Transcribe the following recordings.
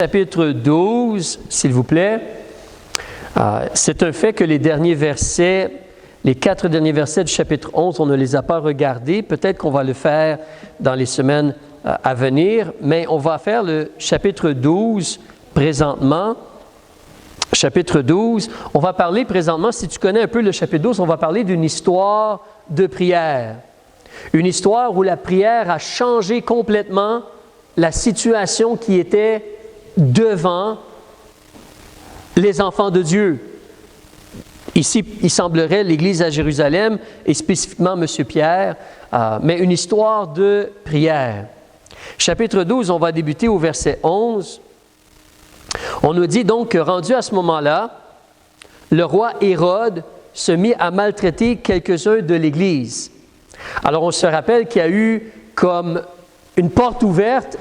Chapitre 12, s'il vous plaît. C'est un fait que les derniers versets, les 4 derniers versets du chapitre 11, on ne les a pas regardés. Peut-être qu'on va le faire dans les semaines à venir, mais on va faire le chapitre 12 présentement. Chapitre 12, on va parler présentement, si tu connais un peu le chapitre 12, on va parler d'une histoire de prière. Une histoire où la prière a changé complètement la situation qui était devant les enfants de Dieu. Ici, il semblerait l'Église à Jérusalem et spécifiquement M. Pierre, mais une histoire de prière. Chapitre 12, on va débuter au verset 11. On nous dit donc que rendu à ce moment-là, le roi Hérode se mit à maltraiter quelques-uns de l'Église. Alors on se rappelle qu'il y a eu comme une porte ouverte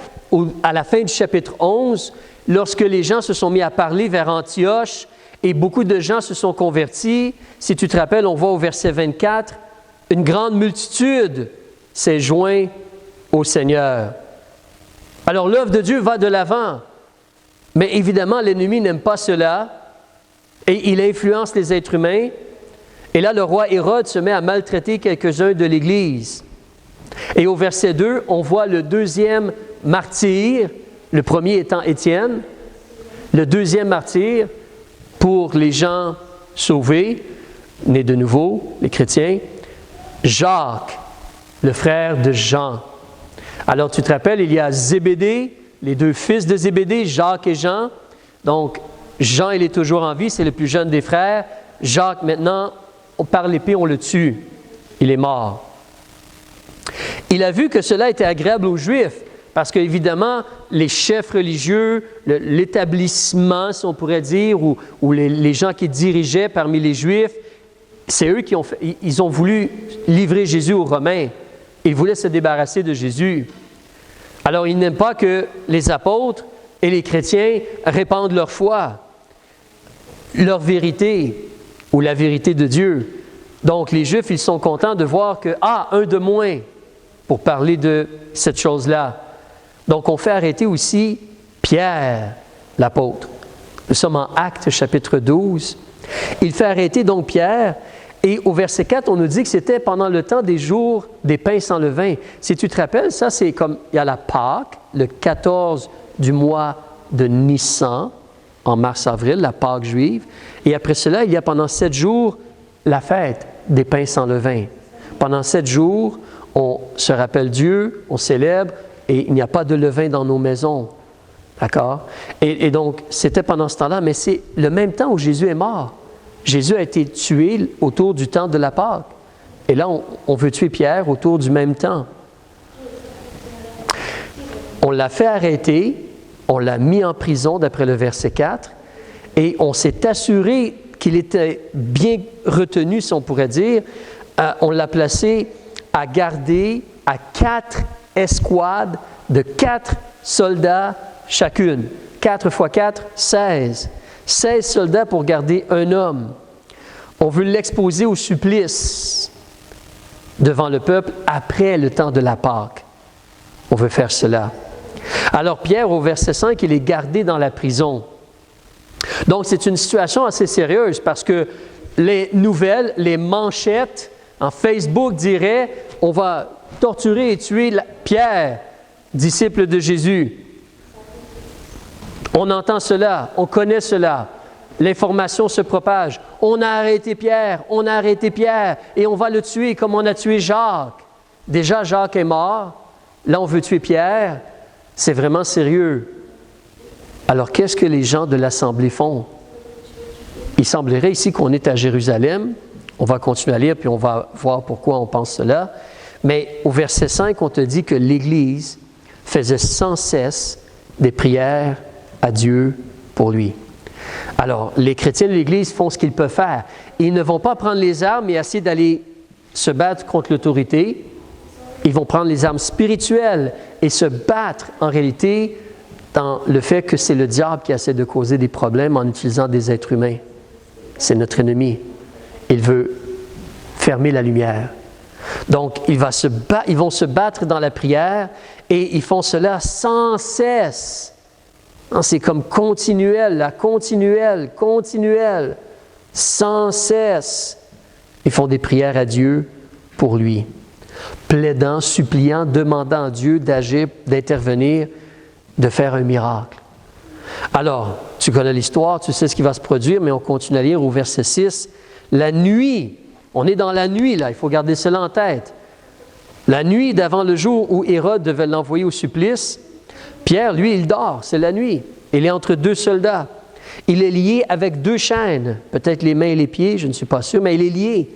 à la fin du chapitre 11, lorsque les gens se sont mis à parler vers Antioche et beaucoup de gens se sont convertis. Si tu te rappelles, on voit au verset 24, une grande multitude s'est jointe au Seigneur. Alors l'œuvre de Dieu va de l'avant, mais évidemment l'ennemi n'aime pas cela et il influence les êtres humains. Et là, le roi Hérode se met à maltraiter quelques-uns de l'Église. Et au verset 2, on voit le deuxième martyr, le premier étant Étienne, le deuxième martyr pour les gens sauvés, nés de nouveau, les chrétiens, Jacques, le frère de Jean. Alors tu te rappelles, il y a Zébédée, les deux fils de Zébédée, Jacques et Jean. Donc Jean, il est toujours en vie, c'est le plus jeune des frères. Jacques, maintenant, par l'épée, on le tue. Il est mort. Il a vu que cela était agréable aux Juifs, parce qu'évidemment, les chefs religieux, l'établissement, si on pourrait dire, ou les gens qui dirigeaient parmi les Juifs, c'est eux qui ils ont voulu livrer Jésus aux Romains. Ils voulaient se débarrasser de Jésus. Alors, ils n'aiment pas que les apôtres et les chrétiens répandent leur foi, leur vérité, ou la vérité de Dieu. Donc, les Juifs, ils sont contents de voir que, un de moins, pour parler de cette chose-là. Donc, on fait arrêter aussi Pierre, l'apôtre. Nous sommes en Actes, chapitre 12. Il fait arrêter donc Pierre, et au verset 4, on nous dit que c'était pendant le temps des jours des pains sans levain. Si tu te rappelles, ça, c'est comme, il y a la Pâque, le 14 du mois de Nissan, en mars-avril, la Pâque juive. Et après cela, il y a pendant 7 jours la fête des pains sans levain. Pendant 7 jours, on se rappelle Dieu, on célèbre, et il n'y a pas de levain dans nos maisons. D'accord? Et donc, c'était pendant ce temps-là, mais c'est le même temps où Jésus est mort. Jésus a été tué autour du temps de la Pâque. Et là, on veut tuer Pierre autour du même temps. On l'a fait arrêter, on l'a mis en prison d'après le verset 4, et on s'est assuré qu'il était bien retenu, si on pourrait dire. On l'a placé à garder à 4 escouades de 4 soldats chacune. 4 x 4, 16. 16 soldats pour garder un homme. On veut l'exposer au supplice devant le peuple après le temps de la Pâque. On veut faire cela. Alors Pierre, au verset 5, il est gardé dans la prison. Donc c'est une situation assez sérieuse parce que les nouvelles, les manchettes en Facebook diraient « On va torturer et tuer Pierre, disciple de Jésus ». On entend cela, on connaît cela. L'information se propage. On a arrêté Pierre, et on va le tuer comme on a tué Jacques. Déjà, Jacques est mort. Là, on veut tuer Pierre. C'est vraiment sérieux. Alors, qu'est-ce que les gens de l'Assemblée font? Il semblerait ici qu'on est à Jérusalem. On va continuer à lire, puis on va voir pourquoi on pense cela. Mais au verset 5, on te dit que l'Église faisait sans cesse des prières à Dieu pour lui. Alors, les chrétiens de l'Église font ce qu'ils peuvent faire. Ils ne vont pas prendre les armes et essayer d'aller se battre contre l'autorité. Ils vont prendre les armes spirituelles et se battre en réalité dans le fait que c'est le diable qui essaie de causer des problèmes en utilisant des êtres humains. C'est notre ennemi. Il veut fermer la lumière. Donc, ils vont se battre dans la prière et ils font cela sans cesse. Non, c'est comme continuel, la continuelle, sans cesse. Ils font des prières à Dieu pour lui, plaidant, suppliant, demandant à Dieu d'agir, d'intervenir, de faire un miracle. Alors, tu connais l'histoire, tu sais ce qui va se produire, mais on continue à lire au verset 6. La nuit, on est dans la nuit là, il faut garder cela en tête. La nuit d'avant le jour où Hérode devait l'envoyer au supplice, Pierre, lui, il dort, c'est la nuit. Il est entre deux soldats. Il est lié avec 2 chaînes, peut-être les mains et les pieds, je ne suis pas sûr, mais il est lié.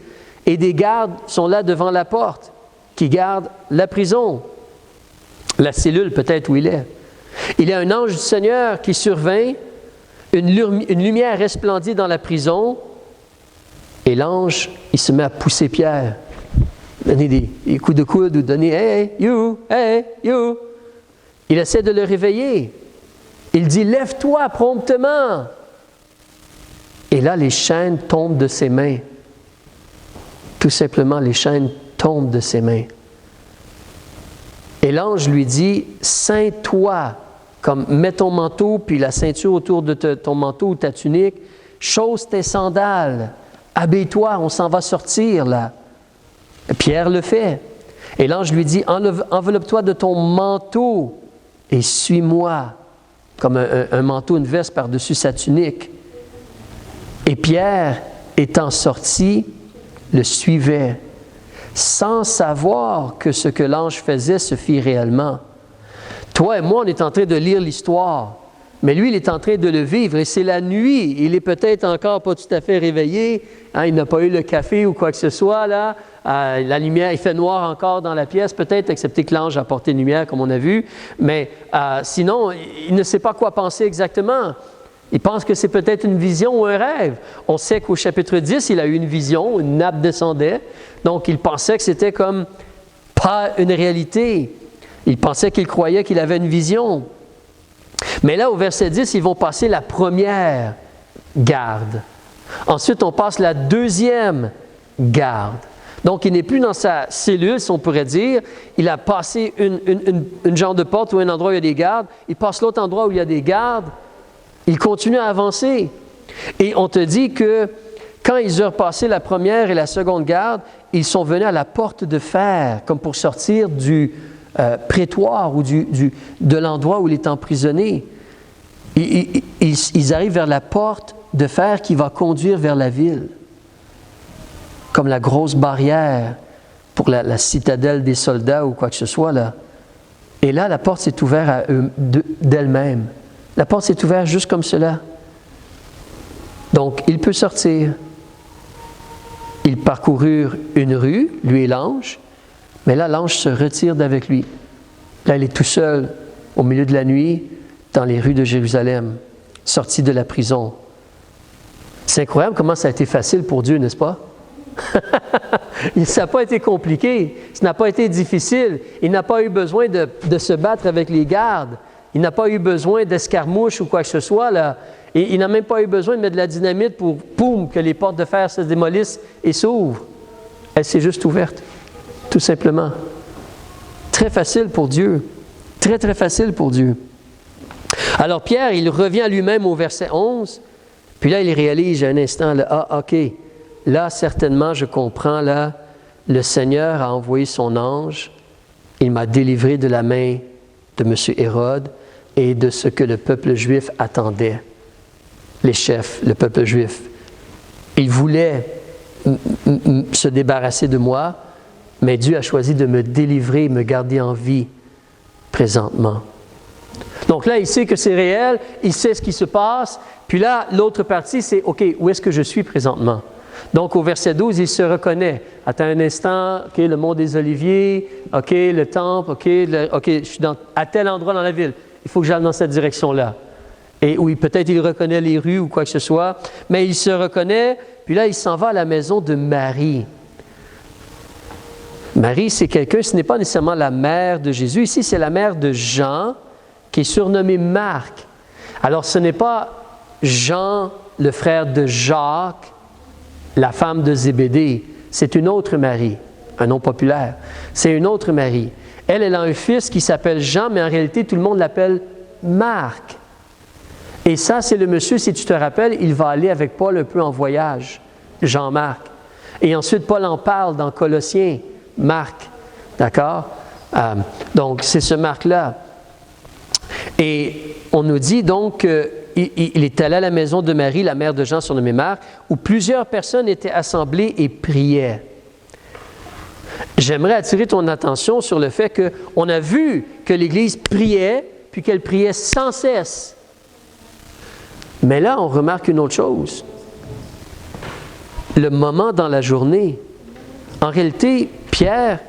Et des gardes sont là devant la porte, qui gardent la prison, la cellule peut-être où il est. Il y a un ange du Seigneur qui survint, une lumière resplendit dans la prison, et l'ange, il se met à pousser Pierre, donner des coups de coude ou donner « Hey, you! Hey, you! » Il essaie de le réveiller. Il dit « Lève-toi promptement! » Et là, les chaînes tombent de ses mains. Tout simplement, les chaînes tombent de ses mains. Et l'ange lui dit « Ceins-toi, comme mets ton manteau, puis la ceinture autour de ton manteau ou ta tunique, chausse tes sandales, habille-toi, on s'en va sortir là. » Pierre le fait. Et l'ange lui dit « Enveloppe-toi de ton manteau et suis-moi. » Comme un manteau, une veste par-dessus sa tunique. Et Pierre, étant sorti, le suivait, sans savoir que ce que l'ange faisait se fit réellement. Toi et moi, on est en train de lire l'histoire, mais lui, il est en train de le vivre, et c'est la nuit. Il est peut-être encore pas tout à fait réveillé, hein, il n'a pas eu le café ou quoi que ce soit, là. La lumière, il fait noir encore dans la pièce, peut-être, excepté que l'ange a apporté une lumière, comme on a vu, mais sinon, il ne sait pas quoi penser exactement. Il pense que c'est peut-être une vision ou un rêve. On sait qu'au chapitre 10, il a eu une vision, une nappe descendait, donc il pensait que c'était comme pas une réalité. Il pensait qu'il croyait qu'il avait une vision. Mais là, au verset 10, ils vont passer la première garde. Ensuite, on passe la deuxième garde. Donc, il n'est plus dans sa cellule, si on pourrait dire. Il a passé une genre de porte ou un endroit où il y a des gardes. Il passe l'autre endroit où il y a des gardes. Il continue à avancer. Et on te dit que quand ils eurent passé la première et la seconde garde, ils sont venus à la porte de fer, comme pour sortir du prétoire ou de l'endroit où il est emprisonné. Ils arrivent vers la porte de fer qui va conduire vers la ville, comme la grosse barrière pour la citadelle des soldats ou quoi que ce soit là. Et là, la porte s'est ouverte à eux d'elle-même. La porte s'est ouverte juste comme cela. Donc, il peut sortir. Ils parcoururent une rue, lui et l'ange, mais là, l'ange se retire d'avec lui. Là, il est tout seul, au milieu de la nuit, dans les rues de Jérusalem, sorti de la prison. C'est incroyable comment ça a été facile pour Dieu, n'est-ce pas? Ça n'a pas été compliqué, ça n'a pas été difficile. Il n'a pas eu besoin de se battre avec les gardes. Il n'a pas eu besoin d'escarmouches ou quoi que ce soit, là. Et il n'a même pas eu besoin de mettre de la dynamite pour, poum, que les portes de fer se démolissent et s'ouvrent. Elle s'est juste ouverte, tout simplement. Très facile pour Dieu. Très, très facile pour Dieu. Alors Pierre, il revient à lui-même au verset 11, puis là, il réalise un instant, là, ah, OK, là, certainement, je comprends, là, le Seigneur a envoyé son ange, il m'a délivré de la main de M. Hérode et de ce que le peuple juif attendait. Les chefs, le peuple juif. Ils voulaient se débarrasser de moi, mais Dieu a choisi de me délivrer, me garder en vie présentement. Donc là, il sait que c'est réel, il sait ce qui se passe, puis là, l'autre partie, c'est « OK, où est-ce que je suis présentement? » Donc, au verset 12, il se reconnaît. Attends un instant, OK, le mont des Oliviers, OK, le temple, OK, je suis à tel endroit dans la ville. Il faut que j'aille dans cette direction-là. Et oui, peut-être il reconnaît les rues ou quoi que ce soit, mais il se reconnaît, puis là, il s'en va à la maison de Marie. Marie, c'est quelqu'un, ce n'est pas nécessairement la mère de Jésus. Ici, c'est la mère de Jean, qui est surnommé Marc. Alors, ce n'est pas Jean, le frère de Jacques, la femme de Zébédée, c'est une autre Marie, un nom populaire. C'est une autre Marie. Elle a un fils qui s'appelle Jean, mais en réalité, tout le monde l'appelle Marc. Et ça, c'est le monsieur, si tu te rappelles, il va aller avec Paul un peu en voyage, Jean-Marc. Et ensuite, Paul en parle dans Colossiens, Marc, d'accord? Donc, c'est ce Marc-là. Et on nous dit donc qu'il est allé à la maison de Marie, la mère de Jean, surnommé Marc, où plusieurs personnes étaient assemblées et priaient. J'aimerais attirer ton attention sur le fait qu'on a vu que l'Église priait, puis qu'elle priait sans cesse. Mais là, on remarque une autre chose. Le moment dans la journée. En réalité, Pierre,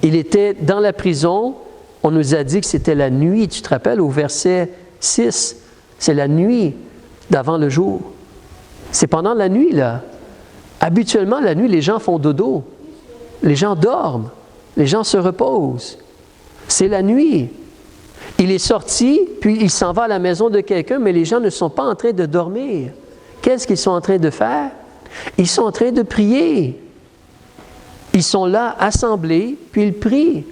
il était dans la prison. On nous a dit que c'était la nuit. Tu te rappelles au verset 6? C'est la nuit d'avant le jour. C'est pendant la nuit, là. Habituellement, la nuit, les gens font dodo. Les gens dorment. Les gens se reposent. C'est la nuit. Il est sorti, puis il s'en va à la maison de quelqu'un, mais les gens ne sont pas en train de dormir. Qu'est-ce qu'ils sont en train de faire? Ils sont en train de prier. Ils sont là, assemblés, puis ils prient.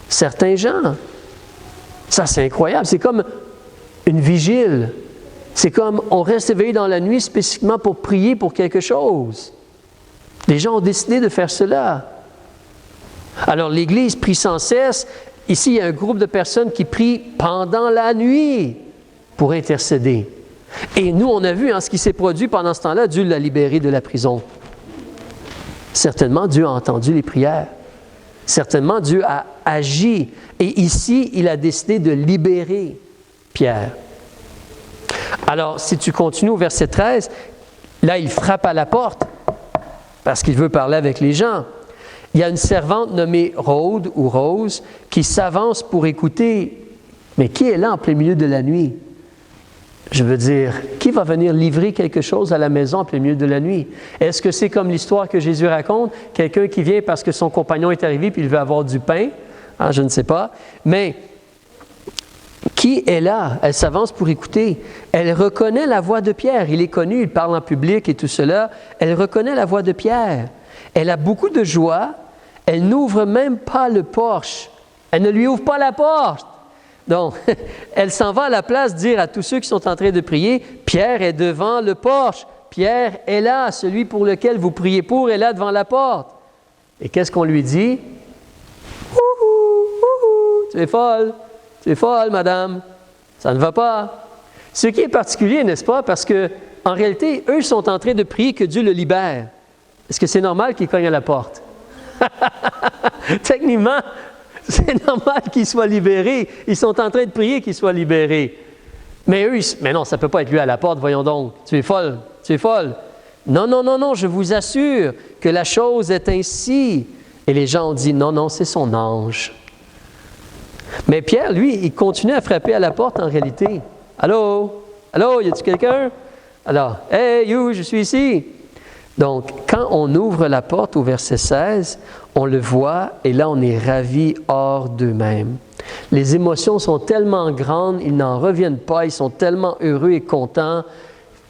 Certains gens. Ça, c'est incroyable. C'est comme une vigile. C'est comme on reste éveillé dans la nuit spécifiquement pour prier pour quelque chose. Les gens ont décidé de faire cela. Alors, l'Église prie sans cesse. Ici, il y a un groupe de personnes qui prient pendant la nuit pour intercéder. Et nous, on a vu ce qui s'est produit pendant ce temps-là. Dieu l'a libéré de la prison. Certainement, Dieu a entendu les prières. Certainement, Dieu a agi. Et ici, il a décidé de libérer Pierre. Alors, si tu continues au verset 13, là, il frappe à la porte parce qu'il veut parler avec les gens. Il y a une servante nommée Rhode ou Rose qui s'avance pour écouter. Mais qui est là en plein milieu de la nuit? Je veux dire, qui va venir livrer quelque chose à la maison en plein milieu de la nuit? Est-ce que c'est comme l'histoire que Jésus raconte? Quelqu'un qui vient parce que son compagnon est arrivé et il veut avoir du pain? Je ne sais pas. Mais qui est là? Elle s'avance pour écouter. Elle reconnaît la voix de Pierre. Il est connu, il parle en public et tout cela. Elle reconnaît la voix de Pierre. Elle a beaucoup de joie. Elle n'ouvre même pas le porche. Elle ne lui ouvre pas la porte. Donc, elle s'en va à la place dire à tous ceux qui sont en train de prier, Pierre est devant le porche. Pierre est là, celui pour lequel vous priez pour est là devant la porte. Et qu'est-ce qu'on lui dit? Tu es folle, madame. Ça ne va pas. Ce qui est particulier, n'est-ce pas? Parce que, en réalité, eux sont en train de prier que Dieu le libère. Est-ce que c'est normal qu'ils cognent à la porte? Techniquement, c'est normal qu'ils soient libérés. Ils sont en train de prier qu'ils soient libérés. Mais eux, mais non, ça ne peut pas être lui à la porte, voyons donc. Tu es folle. Non, je vous assure que la chose est ainsi. Et les gens ont dit, non, c'est son ange. Mais Pierre, lui, il continue à frapper à la porte en réalité. Allô, y a-t-il quelqu'un? Alors, hey, you, je suis ici. Donc, quand on ouvre la porte au verset 16, on le voit et là, on est ravis hors d'eux-mêmes. Les émotions sont tellement grandes, ils n'en reviennent pas, ils sont tellement heureux et contents.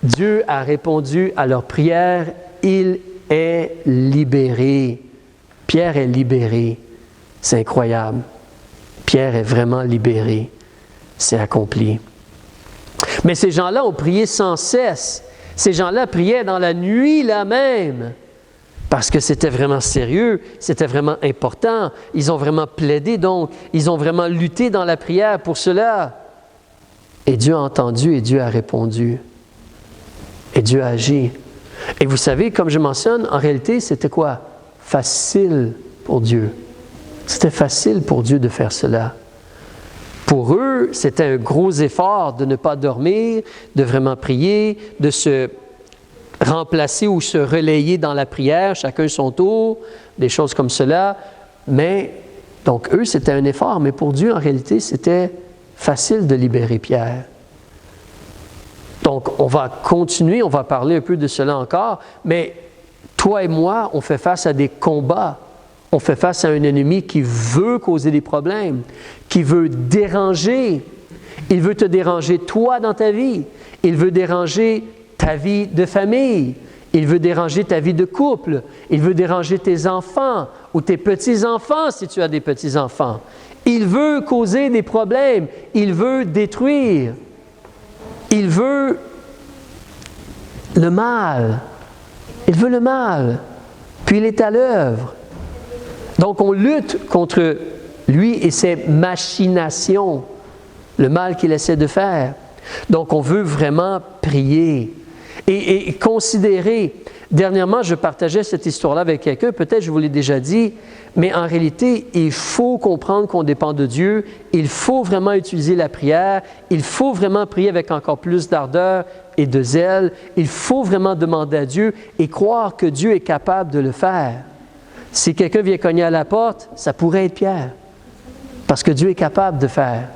Dieu a répondu à leur prière, il est libéré. Pierre est libéré. C'est incroyable. Pierre est vraiment libéré. C'est accompli. Mais ces gens-là ont prié sans cesse. Ces gens-là priaient dans la nuit là même, parce que c'était vraiment sérieux, c'était vraiment important. Ils ont vraiment plaidé donc, ils ont vraiment lutté dans la prière pour cela. Et Dieu a entendu et Dieu a répondu. Et Dieu a agi. Et vous savez, comme je mentionne, en réalité, c'était quoi? Facile pour Dieu. C'était facile pour Dieu de faire cela. Pour eux, c'était un gros effort de ne pas dormir, de vraiment prier, de se remplacer ou se relayer dans la prière, chacun son tour, des choses comme cela. Mais, donc eux, c'était un effort, mais pour Dieu, en réalité, c'était facile de libérer Pierre. Donc, on va continuer, on va parler un peu de cela encore, mais toi et moi, on fait face à des combats. On fait face à un ennemi qui veut causer des problèmes, qui veut déranger. Il veut te déranger toi dans ta vie. Il veut déranger ta vie de famille. Il veut déranger ta vie de couple. Il veut déranger tes enfants ou tes petits-enfants si tu as des petits-enfants. Il veut causer des problèmes. Il veut détruire. il veut le mal. Il veut le mal. Puis il est à l'œuvre. Donc on lutte contre lui et ses machinations, le mal qu'il essaie de faire. Donc on veut vraiment prier et considérer. Dernièrement, je partageais cette histoire-là avec quelqu'un, peut-être je vous l'ai déjà dit, mais en réalité, il faut comprendre qu'on dépend de Dieu, il faut vraiment utiliser la prière, il faut vraiment prier avec encore plus d'ardeur et de zèle, il faut vraiment demander à Dieu et croire que Dieu est capable de le faire. Si quelqu'un vient cogner à la porte, ça pourrait être Pierre, parce que Dieu est capable de faire.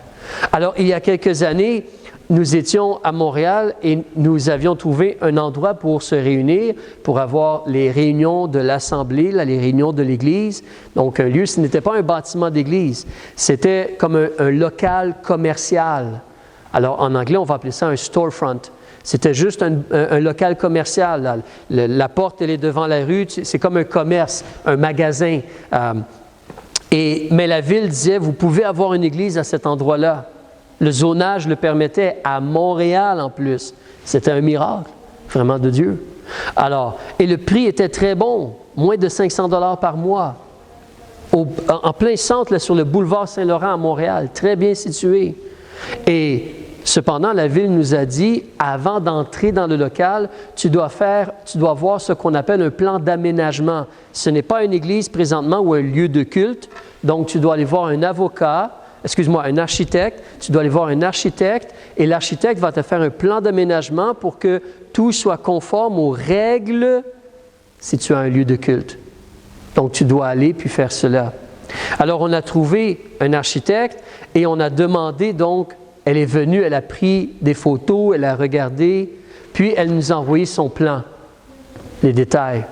Alors, il y a quelques années, nous étions à Montréal et nous avions trouvé un endroit pour se réunir, pour avoir les réunions de l'Assemblée, les réunions de l'Église. Donc, un lieu, ce n'était pas un bâtiment d'Église, c'était comme un local commercial. Alors, en anglais, on va appeler ça un storefront. C'était juste un local commercial. La porte, elle est devant la rue, c'est comme un commerce, un magasin. Mais la ville disait, vous pouvez avoir une église à cet endroit-là. Le zonage le permettait à Montréal en plus. C'était un miracle, vraiment de Dieu. Alors, et le prix était très bon, moins de 500 $ par mois. En plein centre, là, sur le boulevard Saint-Laurent à Montréal, très bien situé. Et cependant, la ville nous a dit, avant d'entrer dans le local, tu dois voir ce qu'on appelle un plan d'aménagement. Ce n'est pas une église présentement ou un lieu de culte, donc tu dois aller voir un un architecte, tu dois aller voir un architecte et l'architecte va te faire un plan d'aménagement pour que tout soit conforme aux règles si tu as un lieu de culte. Donc, tu dois aller puis faire cela. Alors, on a trouvé un architecte et on a demandé donc, elle est venue, elle a pris des photos, elle a regardé, puis elle nous a envoyé son plan, les détails.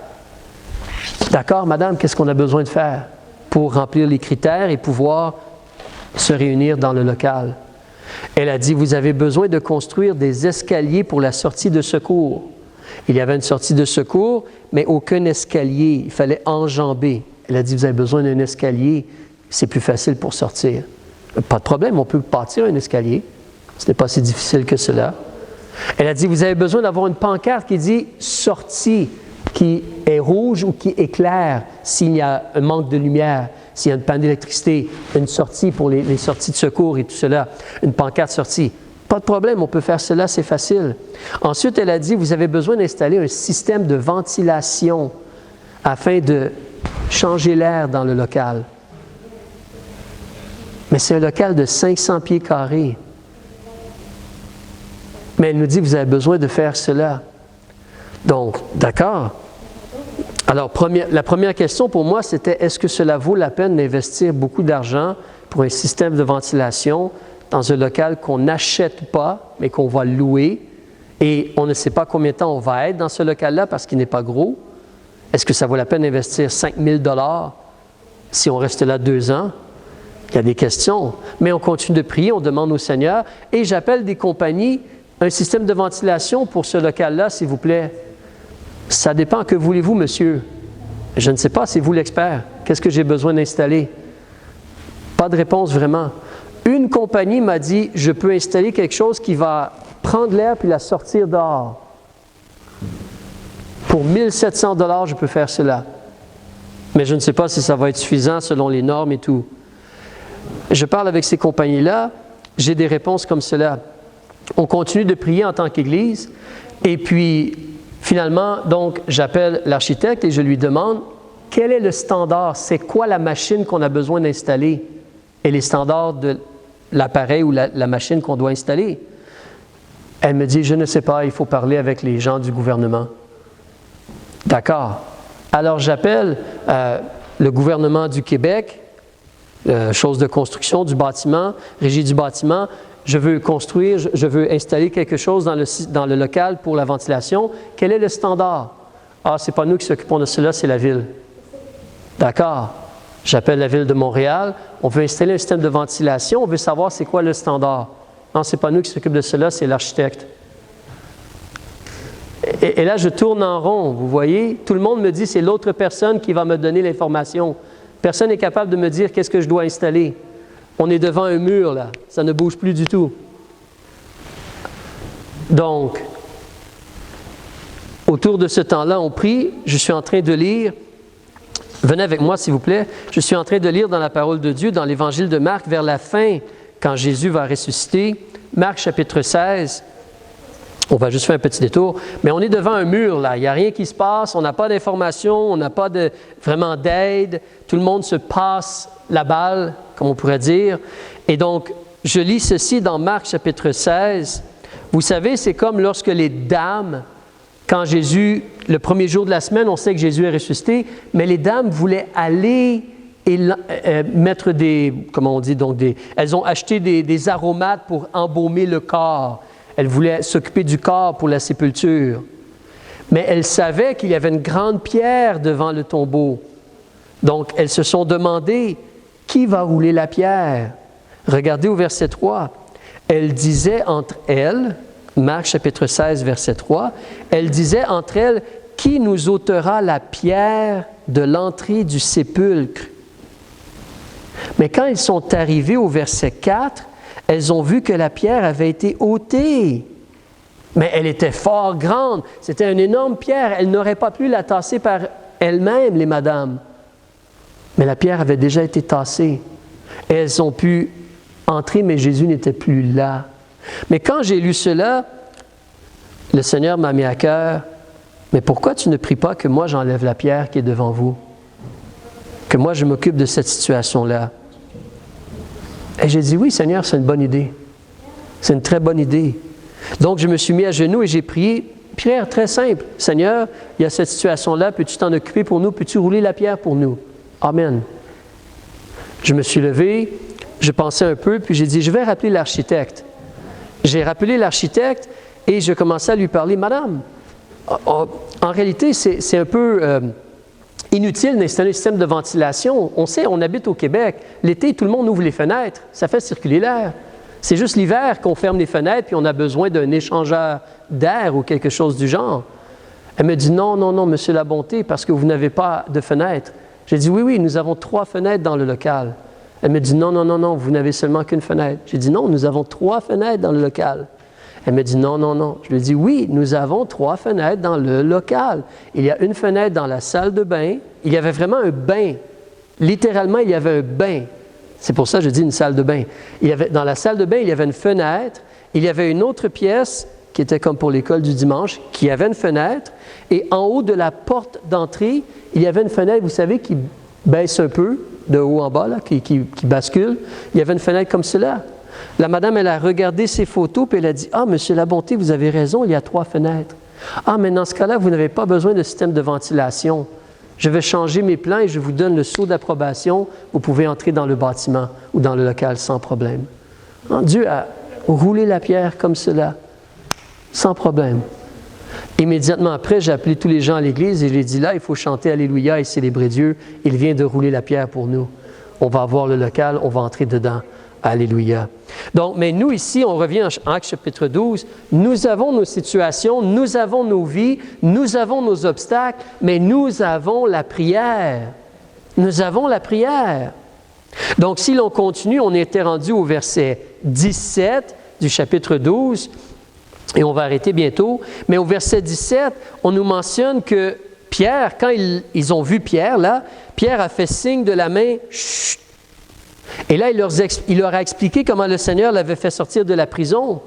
D'accord, madame, qu'est-ce qu'on a besoin de faire pour remplir les critères et pouvoir se réunir dans le local? Elle a dit, vous avez besoin de construire des escaliers pour la sortie de secours. Il y avait une sortie de secours, mais aucun escalier. Il fallait enjamber. Elle a dit, vous avez besoin d'un escalier, c'est plus facile pour sortir. Pas de problème, on peut bâtir un escalier. Ce n'est pas si difficile que cela. Elle a dit, vous avez besoin d'avoir une pancarte qui dit « sortie », qui est rouge ou qui éclaire s'il y a un manque de lumière, s'il y a une panne d'électricité, une sortie pour les sorties de secours et tout cela, une pancarte sortie. Pas de problème, on peut faire cela, c'est facile. Ensuite, elle a dit, vous avez besoin d'installer un système de ventilation afin de changer l'air dans le local. Mais c'est un local de 500 pieds carrés. Mais elle nous dit, vous avez besoin de faire cela. Donc, d'accord. Alors, la première question pour moi, c'était, est-ce que cela vaut la peine d'investir beaucoup d'argent pour un système de ventilation dans un local qu'on n'achète pas, mais qu'on va louer, et on ne sait pas combien de temps on va être dans ce local-là parce qu'il n'est pas gros? Est-ce que ça vaut la peine d'investir 5 000 $ si on reste là 2 ans? Il y a des questions, mais on continue de prier, on demande au Seigneur, et j'appelle des compagnies, un système de ventilation pour ce local-là, s'il vous plaît. Ça dépend, que voulez-vous, monsieur? Je ne sais pas, c'est vous l'expert. Qu'est-ce que j'ai besoin d'installer? Pas de réponse vraiment. Une compagnie m'a dit, je peux installer quelque chose qui va prendre l'air puis la sortir dehors. Pour 1 700 $, je peux faire cela. Mais je ne sais pas si ça va être suffisant selon les normes et tout. Je parle avec ces compagnies-là, j'ai des réponses comme cela. On continue de prier en tant qu'Église, et puis finalement, donc, j'appelle l'architecte et je lui demande quel est le standard, c'est quoi la machine qu'on a besoin d'installer et les standards de l'appareil ou la machine qu'on doit installer. Elle me dit, je ne sais pas, il faut parler avec les gens du gouvernement. D'accord. Alors j'appelle le gouvernement du Québec, chose de construction du bâtiment, régie du bâtiment. Je veux construire, je veux installer quelque chose dans le local pour la ventilation. Quel est le standard? Ah, ce n'est pas nous qui s'occupons de cela, c'est la ville. D'accord. J'appelle la ville de Montréal. On veut installer un système de ventilation. On veut savoir c'est quoi le standard. Non, ce n'est pas nous qui s'occupons de cela, c'est l'architecte. Et là, je tourne en rond. Vous voyez, tout le monde me dit c'est l'autre personne qui va me donner l'information. Personne n'est capable de me dire qu'est-ce que je dois installer. On est devant un mur, là. Ça ne bouge plus du tout. Donc, autour de ce temps-là, on prie. Je suis en train de lire. Venez avec moi, s'il vous plaît. Je suis en train de lire dans la parole de Dieu, dans l'Évangile de Marc, vers la fin, quand Jésus va ressusciter. Marc, chapitre 16. On va juste faire un petit détour. Mais on est devant un mur, là. Il n'y a rien qui se passe. On n'a pas d'informations. On n'a pas vraiment d'aide. Tout le monde se passe la balle, comme on pourrait dire. Et donc, je lis ceci dans Marc, chapitre 16. Vous savez, c'est comme lorsque les dames, quand Jésus, le premier jour de la semaine, on sait que Jésus est ressuscité, mais les dames voulaient aller et mettre elles ont acheté des aromates pour embaumer le corps. Elles voulaient s'occuper du corps pour la sépulture. Mais elles savaient qu'il y avait une grande pierre devant le tombeau. Donc, elles se sont demandé, qui va rouler la pierre? Regardez au verset 3. Elles disaient entre elles, Marc chapitre 16, verset 3, elles disaient entre elles, qui nous ôtera la pierre de l'entrée du sépulcre? Mais quand ils sont arrivés au verset 4, elles ont vu que la pierre avait été ôtée. Mais elle était fort grande. C'était une énorme pierre. Elles n'auraient pas pu la tasser par elles-mêmes, les madames. Mais la pierre avait déjà été tassée. Et elles ont pu entrer, mais Jésus n'était plus là. Mais quand j'ai lu cela, le Seigneur m'a mis à cœur, mais pourquoi tu ne pries pas que moi j'enlève la pierre qui est devant vous? Que moi je m'occupe de cette situation-là? Et j'ai dit, oui Seigneur, c'est une bonne idée. C'est une très bonne idée. Donc je me suis mis à genoux et j'ai prié, prière très simple. Seigneur, il y a cette situation-là, peux-tu t'en occuper pour nous? Peux-tu rouler la pierre pour nous? Amen. Je me suis levé, je pensais un peu, puis j'ai dit, je vais rappeler l'architecte. J'ai rappelé l'architecte et je commençais à lui parler. Madame, en réalité, c'est un peu inutile d'installer un système de ventilation. On sait, on habite au Québec. L'été, tout le monde ouvre les fenêtres. Ça fait circuler l'air. C'est juste l'hiver qu'on ferme les fenêtres puis on a besoin d'un échangeur d'air ou quelque chose du genre. Elle me dit, non, monsieur Labonté, parce que vous n'avez pas de fenêtre. J'ai dit, oui, nous avons 3 fenêtres dans le local. Elle me dit, non, vous n'avez seulement qu'une fenêtre. J'ai dit, non, nous avons 3 fenêtres dans le local. Elle me dit, non. Je lui ai dit, oui, nous avons 3 fenêtres dans le local. Il y a une fenêtre dans la salle de bain. Il y avait vraiment un bain. Littéralement, il y avait un bain. C'est pour ça que je dis une salle de bain. Dans la salle de bain, il y avait une fenêtre. Il y avait une autre pièce qui était comme pour l'école du dimanche, qui avait une fenêtre. Et en haut de la porte d'entrée, il y avait une fenêtre, vous savez, qui baisse un peu, de haut en bas, là, qui bascule. Il y avait une fenêtre comme cela. La madame, elle a regardé ses photos, puis elle a dit, « Ah, monsieur Labonté, vous avez raison, il y a 3 fenêtres. Ah, mais dans ce cas-là, vous n'avez pas besoin de système de ventilation. Je vais changer mes plans et je vous donne le sceau d'approbation. Vous pouvez entrer dans le bâtiment ou dans le local sans problème. » Dieu a roulé la pierre comme cela, sans problème. Immédiatement après, j'ai appelé tous les gens à l'église et j'ai dit, là, il faut chanter Alléluia et célébrer Dieu. Il vient de rouler la pierre pour nous. On va avoir le local, on va entrer dedans. Alléluia. Donc, mais nous ici, on revient en Actes chapitre 12, nous avons nos situations, nous avons nos vies, nous avons nos obstacles, mais nous avons la prière. Nous avons la prière. Donc, si l'on continue, on était rendu au verset 17 du chapitre 12, et on va arrêter bientôt, mais au verset 17, on nous mentionne que Pierre, quand ils ont vu Pierre, là, Pierre a fait signe de la main, « Chut !» Et là, il leur a expliqué comment le Seigneur l'avait fait sortir de la prison.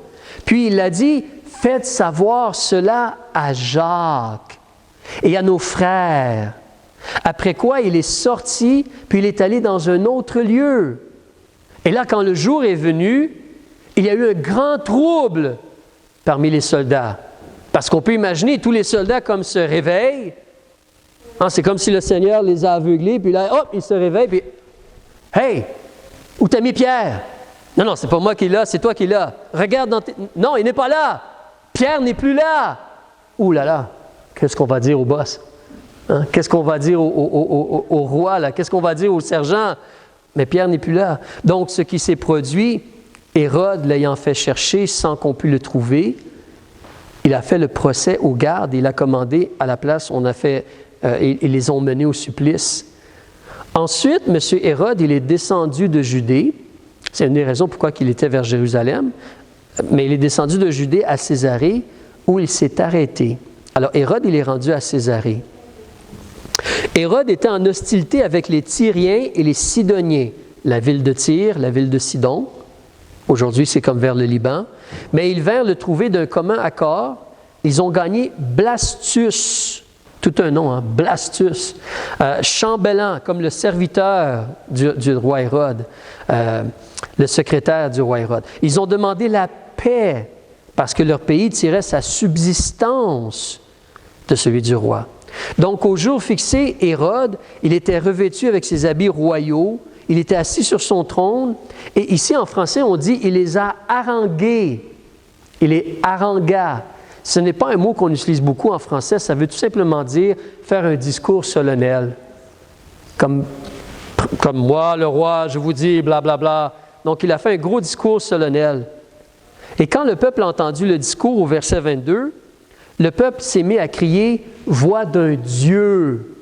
Puis il a dit, « Faites savoir cela à Jacques et à nos frères. » Après quoi, il est sorti, puis il est allé dans un autre lieu. Et là, quand le jour est venu, il y a eu un grand trouble parmi les soldats. Parce qu'on peut imaginer, tous les soldats comme se réveillent. C'est comme si le Seigneur les a aveuglés, puis là, hop, ils se réveillent, puis « Hey! Où t'as mis Pierre? » « Non, c'est pas moi qui est là, c'est toi qui es là. Regarde dans tes... » « Non, il n'est pas là. Pierre n'est plus là. » Ouh là là, qu'est-ce qu'on va dire au boss? Qu'est-ce qu'on va dire au roi, là? Qu'est-ce qu'on va dire au sergent? Mais Pierre n'est plus là. Donc, ce qui s'est produit, Hérode l'ayant fait chercher sans qu'on puisse le trouver, il a fait le procès aux gardes, il a commandé à la place, ils les ont menés au supplice. Ensuite, M. Hérode, il est descendu de Judée. C'est une des raisons pourquoi il était vers Jérusalem. mais il est descendu de Judée à Césarée, où il s'est arrêté. Alors Hérode, il est rendu à Césarée. Hérode était en hostilité avec les Tyriens et les Sidoniens, la ville de Tyr, la ville de Sidon. Aujourd'hui, c'est comme vers le Liban. Mais ils vinrent le trouver d'un commun accord. Ils ont gagné Blastus, tout un nom, hein, Blastus, chambellan, comme le serviteur du roi Hérode, le secrétaire du roi Hérode. Ils ont demandé la paix parce que leur pays tirait sa subsistance de celui du roi. Donc, au jour fixé, Hérode, il était revêtu avec ses habits royaux, il était assis sur son trône, et ici en français, on dit « il les a harangués ». Il les harangua. Ce n'est pas un mot qu'on utilise beaucoup en français, ça veut tout simplement dire faire un discours solennel. Comme moi, le roi, je vous dis, blablabla. Bla, bla. Donc, il a fait un gros discours solennel. Et quand le peuple a entendu le discours au verset 22, le peuple s'est mis à crier « voix d'un Dieu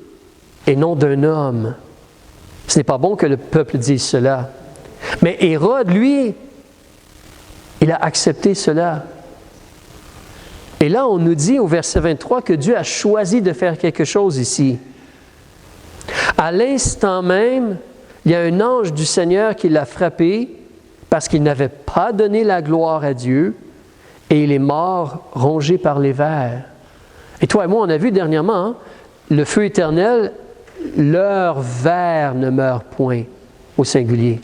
et non d'un homme ». Ce n'est pas bon que le peuple dise cela. Mais Hérode, lui, il a accepté cela. Et là, on nous dit au verset 23 que Dieu a choisi de faire quelque chose ici. À l'instant même, il y a un ange du Seigneur qui l'a frappé parce qu'il n'avait pas donné la gloire à Dieu et il est mort rongé par les vers. Et toi et moi, on a vu dernièrement, hein, le feu éternel, leur ver ne meurt point au singulier.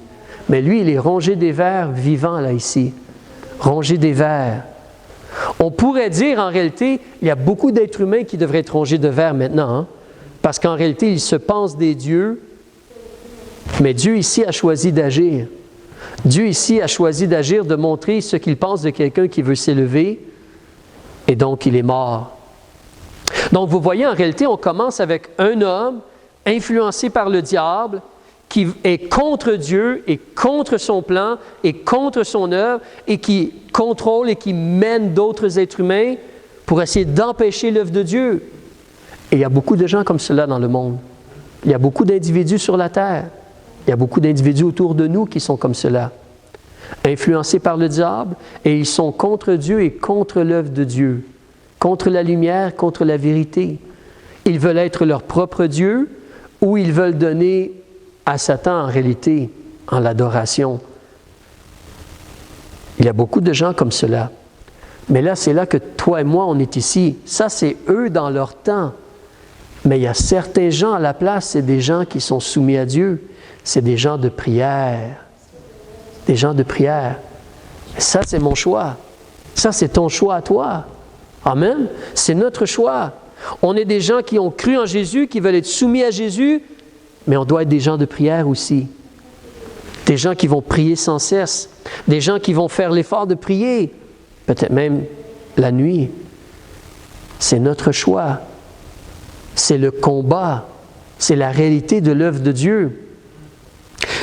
Mais lui, il est rongé des vers vivant là ici. Rongé des vers. On pourrait dire en réalité, il y a beaucoup d'êtres humains qui devraient être rongés de vers maintenant, hein, parce qu'en réalité, ils se pensent des dieux, mais Dieu ici a choisi d'agir. Dieu ici a choisi d'agir, de montrer ce qu'il pense de quelqu'un qui veut s'élever, et donc il est mort. Donc vous voyez, en réalité, on commence avec un homme influencé par le diable, qui est contre Dieu et contre son plan et contre son œuvre et qui contrôle et qui mène d'autres êtres humains pour essayer d'empêcher l'œuvre de Dieu. Et il y a beaucoup de gens comme cela dans le monde. Il y a beaucoup d'individus sur la terre. Il y a beaucoup d'individus autour de nous qui sont comme cela, influencés par le diable, et ils sont contre Dieu et contre l'œuvre de Dieu, contre la lumière, contre la vérité. Ils veulent être leur propre Dieu ou ils veulent donner à Satan en réalité, en l'adoration. Il y a beaucoup de gens comme cela. Mais là, c'est là que toi et moi, on est ici. Ça, c'est eux dans leur temps. Mais il y a certains gens à la place, c'est des gens qui sont soumis à Dieu. C'est des gens de prière. Des gens de prière. Ça, c'est mon choix. Ça, c'est ton choix à toi. Amen. C'est notre choix. On est des gens qui ont cru en Jésus, qui veulent être soumis à Jésus, mais on doit être des gens de prière aussi. Des gens qui vont prier sans cesse. Des gens qui vont faire l'effort de prier. Peut-être même la nuit. C'est notre choix. C'est le combat. C'est la réalité de l'œuvre de Dieu.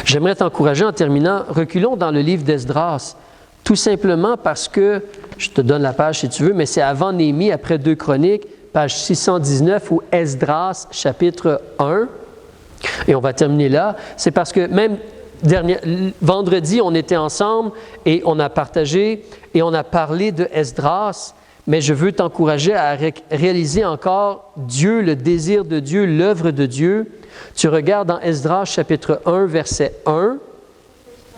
J'aimerais t'encourager en terminant. Reculons dans le livre d'Esdras. Tout simplement parce que, je te donne la page si tu veux, mais c'est avant Néhémie, après 2 Chroniques, page 619, ou Esdras, chapitre 1. Et on va terminer là. C'est parce que même vendredi, on était ensemble et on a partagé et on a parlé de Esdras, mais je veux t'encourager à réaliser encore Dieu, le désir de Dieu, l'œuvre de Dieu. Tu regardes dans Esdras, chapitre 1, verset 1,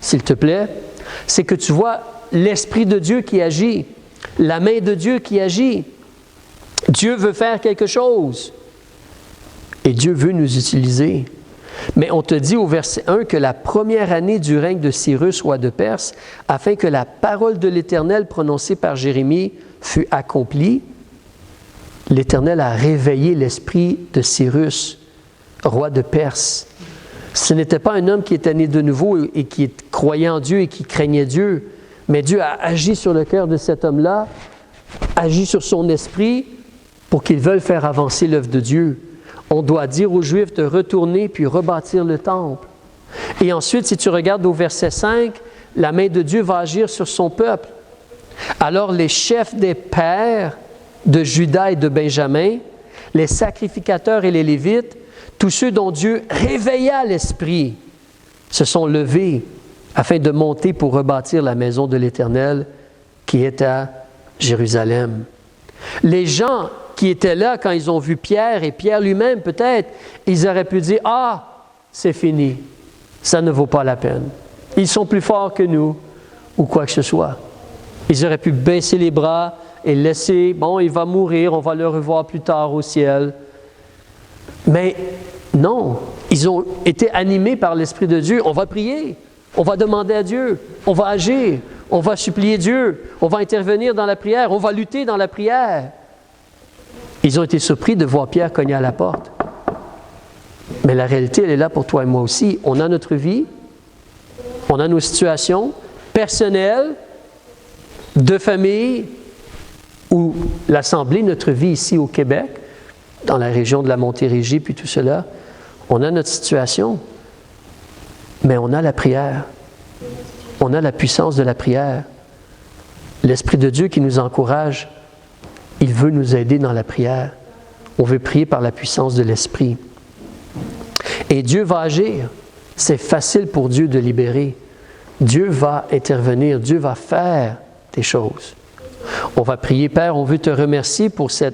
s'il te plaît, c'est que tu vois l'Esprit de Dieu qui agit, la main de Dieu qui agit. Dieu veut faire quelque chose. Et Dieu veut nous utiliser. Mais on te dit au verset 1 que la première année du règne de Cyrus, roi de Perse, afin que la parole de l'Éternel prononcée par Jérémie fût accomplie, l'Éternel a réveillé l'esprit de Cyrus, roi de Perse. Ce n'était pas un homme qui était né de nouveau et qui croyait en Dieu et qui craignait Dieu, mais Dieu a agi sur le cœur de cet homme-là, agi sur son esprit pour qu'il veuille faire avancer l'œuvre de Dieu. On doit dire aux Juifs de retourner puis rebâtir le temple. Et ensuite, si tu regardes au verset 5, la main de Dieu va agir sur son peuple. Alors les chefs des pères de Juda et de Benjamin, les sacrificateurs et les Lévites, tous ceux dont Dieu réveilla l'esprit, se sont levés afin de monter pour rebâtir la maison de l'Éternel qui est à Jérusalem. Les gens qui étaient là quand ils ont vu Pierre, et Pierre lui-même peut-être, ils auraient pu dire « Ah, c'est fini, ça ne vaut pas la peine. Ils sont plus forts que nous, ou quoi que ce soit. » Ils auraient pu baisser les bras et laisser « Bon, il va mourir, on va le revoir plus tard au ciel. » Mais non, ils ont été animés par l'Esprit de Dieu. On va prier, on va demander à Dieu, on va agir, on va supplier Dieu, on va intervenir dans la prière, on va lutter dans la prière. Ils ont été surpris de voir Pierre cogner à la porte. Mais la réalité, elle est là pour toi et moi aussi. On a notre vie, on a nos situations personnelles, de famille, ou l'Assemblée, notre vie ici au Québec, dans la région de la Montérégie, puis tout cela. On a notre situation, mais on a la prière. On a la puissance de la prière. L'Esprit de Dieu qui nous encourage, il veut nous aider dans la prière. On veut prier par la puissance de l'Esprit. Et Dieu va agir. C'est facile pour Dieu de libérer. Dieu va intervenir. Dieu va faire des choses. On va prier, Père, on veut te remercier pour cette